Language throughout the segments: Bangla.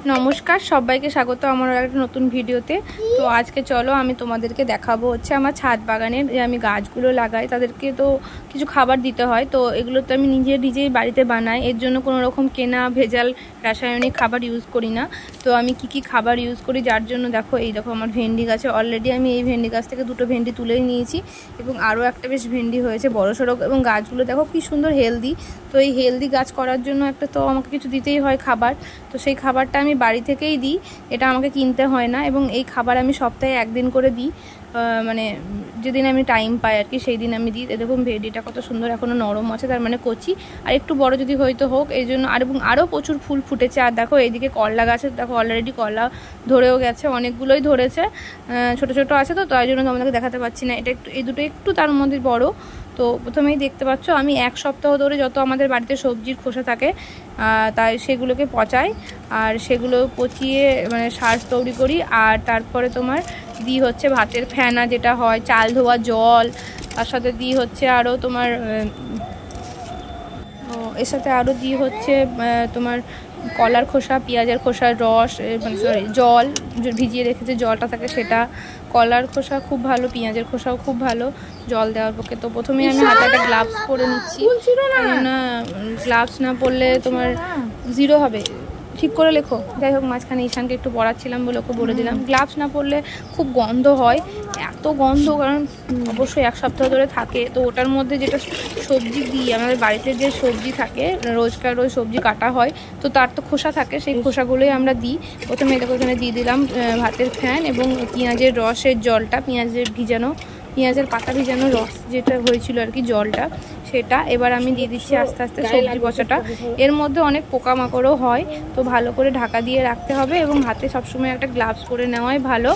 নমস্কার, সবাইকে স্বাগত আমার একটা নতুন ভিডিওতে। তো আজকে চলো আমি তোমাদেরকে দেখাবো হচ্ছে আমার ছাদ বাগানের যে আমি গাছগুলো লাগাই তাদেরকে তো কিছু খাবার দিতে হয়। তো এগুলো তো আমি নিজেই বাড়িতে বানাই, এর জন্য কোনো রকম কেনা ভেজাল রাসায়নিক খাবার ইউজ করি না। তো আমি কি খাবার ইউজ করি, যার জন্য দেখো এই দেখো আমার ভেন্ডি গাছে অলরেডি আমি এই ভেন্ডি গাছ থেকে দুটো ভেন্ডি তুলেই নিয়েছি এবং আরও একটা বেশ ভেন্ডি হয়েছে বড় সড়ো। এবং গাছগুলো দেখো কি সুন্দর হেলদি। তো এই হেলদি গাছ করার জন্য একটা তো আমাকে কিছু দিতেই হয় খাবার। তো সেই খাবারটা আমি বাড়ি থেকেই দিই, এটা আমাকে কিনতে হয় না। এবং এই খাবার আমি সপ্তাহে একদিন করে দিই, মানে যেদিন আমি টাইম পাই আর কি সেই দিন আমি দিই। দেখুন ভেন্ডিটা কত সুন্দর এখনও নরম আছে, তার মানে কচি, আর একটু বড় যদি হয়তো হোক এই জন্য। আর এবং আরও প্রচুর ফুল ফুটেছে। আর দেখো এইদিকে করলা গাছে দেখো অলরেডি করলা ধরেও গেছে, অনেকগুলোই ধরেছে, ছোট ছোট আছে তো তাই জন্য তোমাদেরকে দেখাতে পাচ্ছি না। এটা একটু এই দুটো একটু তার মধ্যে বড়। তো প্রথমেই দেখতে পাচ্ছ আমি এক সপ্তাহ ধরে যত আমাদের বাড়িতে সবজির খোসা থাকে তাই সেগুলোকে পচাই, আর সেগুলো পচিয়ে মানে সার তৈরি করি। আর তারপরে তোমার দিই হচ্ছে ভাতের ফেনা যেটা হয়, চাল ধোয়া জল, তার সাথে দিই হচ্ছে আরও তোমার এর সাথে আরও দিই হচ্ছে তোমার কলার খোসা, পেঁয়াজের খোসার রস, মানে সরি জল ভিজিয়ে রেখেছে জলটা থাকে সেটা। কলার খোসা খুব ভালো, পেঁয়াজের খোসাও খুব ভালো জল দেওয়ার পক্ষে। তো প্রথমেই আমি হাতে একটা গ্লাভস পরে নিচ্ছি, কেননা গ্লাভস না পরলে তোমার জিরো হবে। ঠিক করে লেখো। যাই হোক, মাঝখানে ঈশানকে একটু পড়াচ্ছিলাম বলে ওকে বলে দিলাম। গ্লাভস না পরলে খুব গন্ধ হয়, এত গন্ধ, কারণ অবশ্যই এক সপ্তাহ ধরে থাকে। তো ওটার মধ্যে যেটা সবজি দিই, আমাদের বাড়িতে যে সবজি থাকে রোজ সবজি কাটা হয়, তো তার তো খোসা থাকে, সেই খোসাগুলোই আমরা দিই। প্রথমে দেখো এখানে দিয়ে দিলাম ভাতের ফ্যান এবং পেঁয়াজের রসের জলটা, পেঁয়াজের পাতা ভিজানো রস যেটা হয়েছিল আর কি জলটা, সেটা এবার আমি দিয়ে দিচ্ছি আস্তে আস্তে সবজি পচাটা। এর মধ্যে অনেক পোকামাকড়ও হয়, তো ভালো করে ঢাকা দিয়ে রাখতে হবে এবং হাতে সবসময় একটা গ্লাভস পরে নেওয়াই ভালো।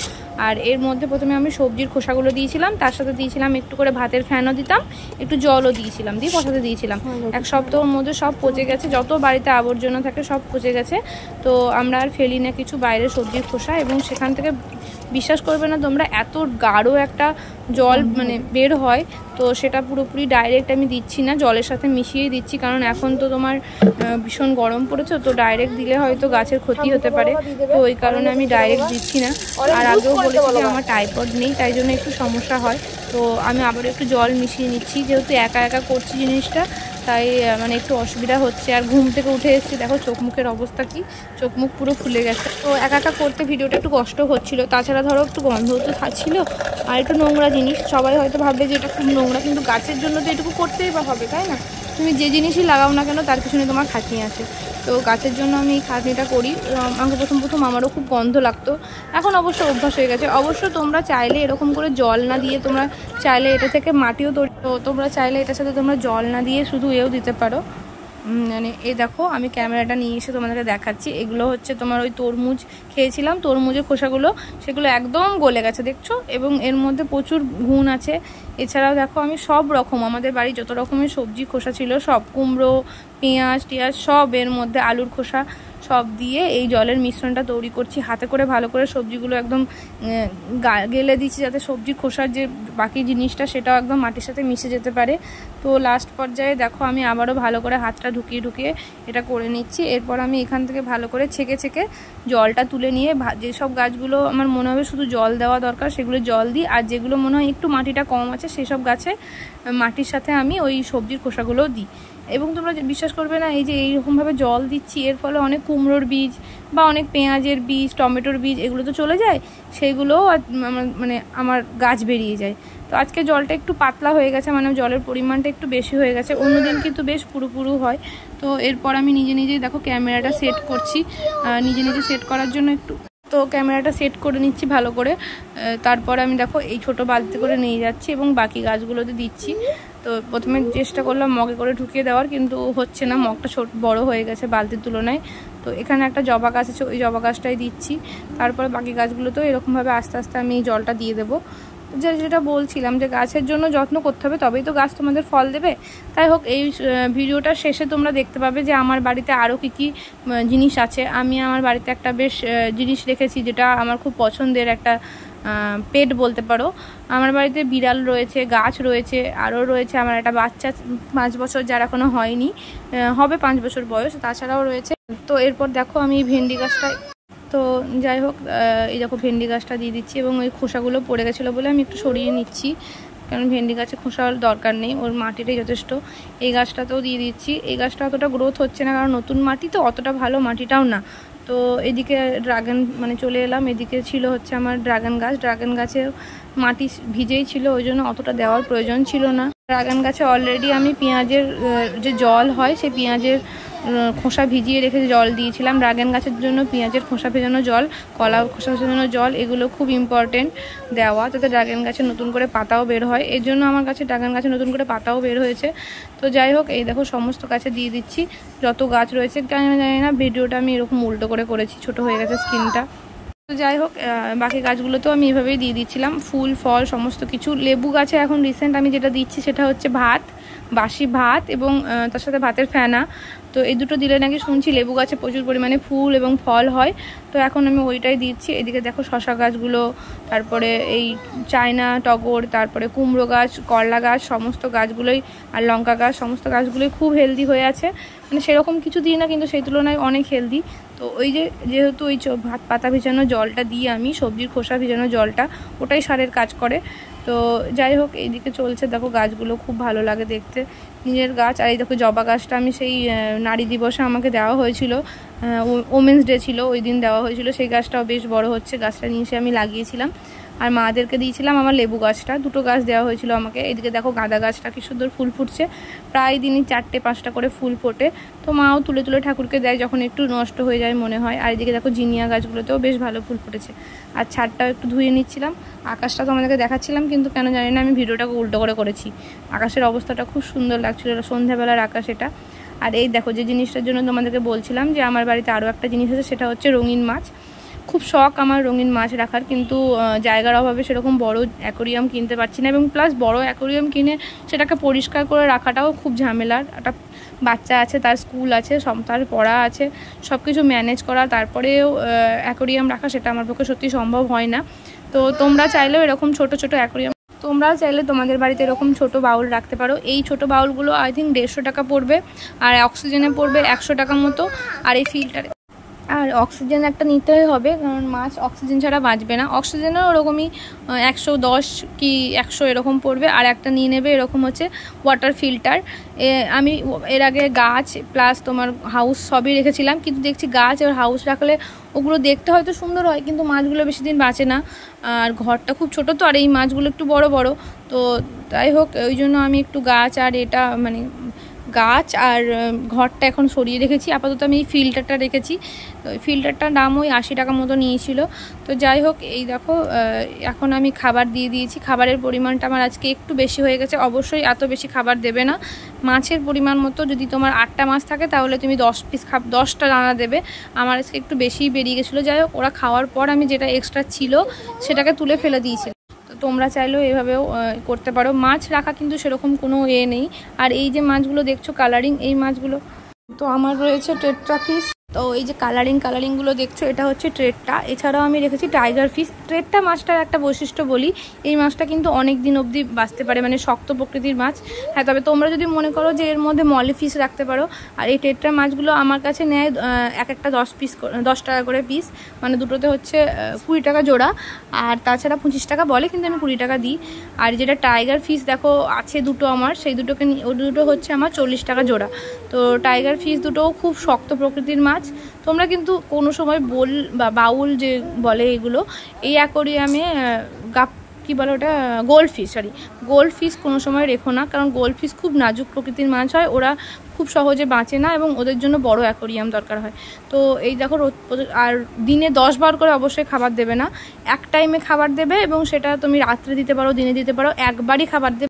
আর এর মধ্যে প্রথমে আমি সবজির খোসাগুলো দিয়েছিলাম, তার সাথে দিয়েছিলাম একটু করে ভাতের ফ্যানও দিতাম, একটু জলও দিয়েছিলাম, দিয়ে পচাতে দিয়েছিলাম। এক সপ্তাহের মধ্যে সব পচে গেছে, যত বাড়িতে আবর্জনা থাকে সব পচে গেছে। তো আমরা আর ফেলি না কিছু বাইরের সবজির খোসা। এবং সেখান থেকে বিশ্বাস করবে না তোমরা, এত গাঢ় একটা জল মানে বের হয়। তো সেটা পুরোপুরি ডাইরেক্ট আমি দিচ্ছি না, জলের সাথে মিশিয়ে দিচ্ছি, কারণ এখন তো তোমার ভীষণ গরম পড়েছে, তো ডাইরেক্ট দিলে হয়তো গাছের ক্ষতি হতে পারে। তো ওই কারণে আমি ডাইরেক্ট দিচ্ছি না। আর আগেও বলেছি যে আমার টাইফয়েড নেই, তাই জন্য একটু সমস্যা হয়। তো আমি আবার একটু জল মিশিয়ে নিচ্ছি, যেহেতু একা একা করছি জিনিসটা, তাই মানে একটু অসুবিধা হচ্ছে। আর ঘুম থেকে উঠে এসেছি, দেখো চোখ মুখের অবস্থা কি, চোখ মুখ পুরো ফুলে গেছে। তো একা একা করতে ভিডিওটা একটু কষ্ট হচ্ছিল, তাছাড়া ধরো একটু গন্ধও তো থাকছিল, আর একটু নোংরা জিনিস। সবাই হয়তো ভাববে যে এটা খুব নোংরা, কিন্তু গাছের জন্য তো এটুকু করতেই বা হবে, তাই না? তুমি যে জিনিসই লাগাও না কেন তার পিছনে তোমার খাটনি আছে। তো গাছের জন্য আমি এই খাটনিটা করি। আমাকে প্রথম আমারও খুব গন্ধ লাগতো, এখন অবশ্য অভ্যাস হয়ে গেছে। অবশ্য তোমরা চাইলে এরকম করে জল না দিয়ে, তোমরা চাইলে এটা থেকে মাটিও তৈরি, তো তোমরা চাইলে এটার সাথে তোমরা জল না দিয়ে শুধু এও দিতে পারো। মানে এই দেখো আমি ক্যামেরাটা নিয়ে এসে তোমাদেরকে দেখাচ্ছি। এগুলো হচ্ছে তোমার ওই তরমুজ খেয়েছিলাম, তরমুজের খোসাগুলো, সেগুলো একদম গলে গেছে দেখছো, এবং এর মধ্যে প্রচুর গুণ আছে। এছাড়াও দেখো আমি সব রকম আমাদের বাড়ি যত রকমের সবজি খোসা ছিল সব, কুমড়ো, পেঁয়াজ টিয়াজ সব, এর মধ্যে আলুর খোসা সব দিয়ে এই জলের মিশ্রণটা তৈরি করছি। হাতে করে ভালো করে সবজিগুলো একদম গেলে দিচ্ছি, যাতে সবজির খোসার যে বাকি জিনিসটা সেটাও একদম মাটির সাথে মিশে যেতে পারে। তো লাস্ট পর্যায়ে দেখো আমি আবারও ভালো করে হাতটা ঢুকিয়ে এটা করে নিচ্ছি। এরপর আমি এখান থেকে ভালো করে ছেঁকে জলটা তুলে নিয়ে যেসব গাছগুলো আমার মনে হবে শুধু জল দেওয়া দরকার সেগুলো জল দিই, আর যেগুলো মনে হয় একটু মাটিটা কম আছে সেসব গাছে মাটির সাথে আমি ওই সবজির খোসাগুলোও দিই। এবং তোমরা বিশ্বাস করবে না, এই যে এইরকমভাবে জল দিচ্ছি এর ফলে অনেক কুমড়োর বীজ বা অনেক পেঁয়াজের বীজ, টমেটোর বীজ এগুলো তো চলে যায়, সেইগুলোও মানে আমার গাছ বেরিয়ে যায়। তো আজকে জলটা একটু পাতলা হয়ে গেছে, মানে জলের পরিমাণটা একটু বেশি হয়ে গেছে, অন্যদিন কিন্তু বেশ পুরো হয়। তো এরপর আমি নিজেই দেখো ক্যামেরাটা সেট করছি, নিজে সেট করার জন্য একটু তো ক্যামেরাটা সেট করে নিচ্ছি ভালো করে। তারপর আমি দেখো এই ছোট বালতি করে নিয়ে যাচ্ছি এবং বাকি গাছগুলোতে দিচ্ছি। তো প্রথমে চেষ্টা করলাম মগে করে ঢুকিয়ে দেওয়ার, কিন্তু হচ্ছে না, মগটা বড় হয়ে গেছে বালতির তুলনায়। তো এখানে একটা জবা গাছ আছে, ওই জবা গাছটাই দিচ্ছি। তারপরে বাকি গাছগুলোতেও এরকমভাবে আস্তে আস্তে আমি জলটা দিয়ে দেবো। যেটা বলছিলাম যে গাছের জন্য যত্ন করতে হবে, তবেই তো গাছ তোমাদের ফল দেবে। তাই হোক, এই ভিডিওটার শেষে তোমরা দেখতে পাবে যে আমার বাড়িতে আরও কী জিনিস আছে। আমি আমার বাড়িতে একটা বেশ জিনিস রেখেছি, যেটা আমার খুব পছন্দের একটা পেট বলতে পারো। আমার বাড়িতে বিড়াল রয়েছে, গাছ রয়েছে, আরও রয়েছে আমার একটা বাচ্চা 5 বছর, যার এখনও হয়নি, হবে 5 বছর বয়স, তাছাড়াও রয়েছে। তো এরপর দেখো আমি এই ভেন্ডি গাছটা তো যাই হোক, এই দেখো ভেন্ডি গাছটা দিয়ে দিচ্ছি, এবং ওই খোসাগুলো পড়ে গেছিলো বলে আমি একটু সরিয়ে নিচ্ছি, কারণ ভেন্ডি গাছে খোসার দরকার নেই, ওর মাটিটাই যথেষ্ট। এই গাছটাতেও দিয়ে দিচ্ছি। এই গাছটা অতটা গ্রোথ হচ্ছে না, কারণ নতুন মাটি তো, অতটা ভালো মাটিটাও না। তো এদিকে ড্রাগন চলে এলাম, এদিকে ছিল হচ্ছে আমার ড্রাগন গাছ। ড্রাগন গাছে মাটি ভিজেই ছিল, ওই জন্য অতটা দেওয়ার প্রয়োজন ছিল না। ড্রাগন গাছে অলরেডি আমি পেঁয়াজের যে জল হয়, সেই পেঁয়াজের খোসা ভিজিয়ে রেখে জল দিয়েছিলাম। ড্রাগন গাছের জন্য পেঁয়াজের খোসা ভেজানো জল, কলা খোসা ভেজানো জল, এগুলো খুব ইম্পর্টেন্ট দেওয়া, যাতে ড্রাগন গাছে নতুন করে পাতাও বের হয়। এর জন্য আমার কাছে ড্রাগন গাছে নতুন করে পাতাও বের হয়েছে। তো যাই হোক, এই দেখো সমস্ত গাছে দিয়ে দিচ্ছি, যত গাছ রয়েছে। কেন জানি না ভিডিওটা আমি এরকম উল্টো করে করেছি, ছোট হয়ে গেছে স্ক্রিনটা। তো যাই হোক, বাকি গাছগুলোতেও আমি এভাবেই দিয়ে দিচ্ছিলাম, ফুল ফল সমস্ত কিছু। লেবু গাছে এখন রিসেন্ট আমি যেটা দিচ্ছি সেটা হচ্ছে ভাত, বাসি ভাত, এবং তার সাথে ভাতের ফেনা। তো এই দুটো দিলে নাকি শুনছি লেবু গাছে প্রচুর পরিমাণে ফুল এবং ফল হয়, তো এখন আমি ওইটাই দিচ্ছি। এদিকে দেখো শশা গাছগুলো, তারপরে এই চায়না টগর, তারপরে কুমড়ো গাছ, করলা গাছ, সমস্ত গাছগুলোই, আর লঙ্কা গাছ, সমস্ত গাছগুলোই খুব হেলদি হয়ে আছে। সেরকম কিছু দিই না, কিন্তু সেই তুলনায় অনেক হেলদি। তো ওই যেহেতু ওই ভাত পাতা ভেজানো জলটা দিয়ে আমি, সবজির খোসা ভেজানো জলটা, ওটাই সারের কাজ করে। তো যাই হোক, এইদিকে চলছে, দেখো গাছগুলো খুব ভালো লাগে দেখতে, নিজের গাছ। আর এই দেখো জবা গাছটা আমি সেই নারী দিবসে আমাকে দেওয়া হয়েছিল, ওমেন্স ডে ছিল, ওই দিন দেওয়া হয়েছিল। সেই গাছটাও বেশ বড় হচ্ছে, গাছটা নিয়ে এসে আমি লাগিয়েছিলাম, আর মাদেরকে দিয়েছিলাম আমার লেবু গাছটা। দুটো গাছ দেওয়া হয়েছিল আমাকে। এদিকে দেখো গাঁদা গাছটা কি সুন্দর ফুল ফুটছে, প্রায় দিনই 4-5টা করে ফুল ফোটে। তো মাও তুলে তুলে ঠাকুরকে দেয় যখন একটু নষ্ট হয়ে যায় মনে হয়। আর এদিকে দেখো জিনিয়া গাছগুলোতেও বেশ ভালো ফুল ফুটেছে। আর ছাদটাও একটু ধুয়ে নিচ্ছিলাম। আকাশটা তো আমাদেরকে দেখাচ্ছিলাম, কিন্তু কেন জানি না আমি ভিডিওটাকে উল্টো করে করেছি। আকাশের অবস্থাটা খুব সুন্দর লাগছিল, সন্ধ্যাবেলার আকাশ এটা। আর এই দেখো, যে জিনিসটার জন্য তোমাদেরকে বলছিলাম যে আমার বাড়িতে আরও একটা জিনিস আছে, সেটা হচ্ছে রঙিন মাছ। খুব শখ আমার রঙিন মাছ রাখার, কিন্তু জায়গার অভাবে সেরকম বড় অ্যাকোরিয়াম কিনতে পারছি না, এবং প্লাস বড় অ্যাকোরিয়াম কিনে সেটাকে পরিষ্কার করে রাখাটাও খুব ঝামেলার। একটা বাচ্চা আছে, তার স্কুল আছে, তার পড়া আছে, সব কিছু ম্যানেজ করা, তারপরেও অ্যাকোরিয়াম রাখা, সেটা আমার পক্ষে সত্যি সম্ভব হয় না। তো তোমরা চাইলেও এরকম ছোট ছোট অ্যাকোরিয়াম, তোমরাও চাইলে তোমাদের বাড়িতে এরকম ছোট বাউল রাখতে পারো। এই ছোট বাউলগুলো আই থিঙ্ক 150 টাকা পড়বে, আর অক্সিজেনে পড়বে 100 টাকা মতো। আর এই ফিল্টারে, আর অক্সিজেন একটা নিতে হবে, কারণ মাছ অক্সিজেন ছাড়া বাঁচবে না। অক্সিজেনও ওরকমই 110 কি 100 এরকম পড়বে। আর একটা নিয়ে নেবে এরকম হচ্ছে ওয়াটার ফিল্টার। আমি এর আগে গাছ প্লাস তোমার হাউস সবই রেখেছিলাম, কিন্তু দেখছি গাছ আর হাউস রাখলে ওগুলো দেখতে হয়তো সুন্দর হয়, কিন্তু মাছগুলো বেশি দিন বাঁচে না। আর ঘরটা খুব ছোট তো, আর এই মাছগুলো একটু বড় বড়। তো তাই হোক, ওই জন্য আমি একটু গাছ আর এটা গাছ আর ঘরটা এখন সরিয়ে রেখেছি। আপাতত আমি এই ফিল্টারটা রেখেছি। তো এই ফিল্টারটার দাম ওই 80 টাকা মতো নিয়েছিল। তো যাই হোক, এই দেখো এখন আমি খাবার দিয়ে দিয়েছি। খাবারের পরিমাণটা আমার আজকে একটু বেশি হয়ে গেছে। অবশ্যই এত বেশি খাবার দেবে না, মাছের পরিমাণ মতো। যদি তোমার 8টা মাছ থাকে তাহলে তুমি 10টা দানা দেবে। আমার আজকে একটু বেশিই বেরিয়ে গেছিলো। যাই হোক, ওরা খাওয়ার পর আমি যেটা এক্সট্রা ছিল সেটাকে তুলে ফেলে দিয়েছিলাম। তোমরা চাইলেও এভাবেও করতে পারো। মাছ রাখা কিন্তু সেরকম কোনো নেই। আর এই যে মাছগুলো দেখছো কালারিং, এই মাছগুলো তো আমার রয়েছে টেট্রা ফিশ। তো এই যে কালারিংগুলো দেখছো, এটা হচ্ছে ট্রেটটা। এছাড়াও আমি রেখেছি টাইগার ফিশ। ট্রেটটা মাছটার একটা বৈশিষ্ট্য বলি, এই মাছটা কিন্তু অনেক দিন অবধি বাঁচতে পারে, শক্ত প্রকৃতির মাছ। হ্যাঁ, তবে তোমরা যদি মনে করো যে এর মধ্যে মলি ফিশ রাখতে পারো। আর এই ট্রেট্রা মাছগুলো আমার কাছে নেয় এক একটা 10 টাকা করে পিস, দুটোতে হচ্ছে 20 টাকা জোড়া। আর তাছাড়া 25 টাকা বলে, কিন্তু আমি 20 টাকা দিই। আর যেটা টাইগার ফিশ দেখো আছে দুটো আমার, সেই দুটো হচ্ছে আমার 40 টাকা জোড়া। তো টাইগার ফিশ দুটোও খুব শক্ত প্রকৃতির মাছ। তোমরা কিন্তু কোনো সময় বাউল যে বলে এগুলো, এই অ্যাকোরিয়ামে কি বলে ওটা, গোল্ড ফিশ কোনো সময় রেখো না, কারণ গোল্ড ফিশ খুব নাজুক প্রকৃতির মাছ হয়, ওরা খুব সহজে বাঁচে না, এবং ওদের জন্য বড় অ্যাকোরিয়াম দরকার হয়। তো এই দেখো, আর দিনে 10 বার করে অবশ্যই খাবার দেবে না, এক টাইমে খাবার দেবে, এবং সেটা তুমি রাত্রে দিতে পারো, দিনে দিতে পারো, একবারই খাবার দেবে।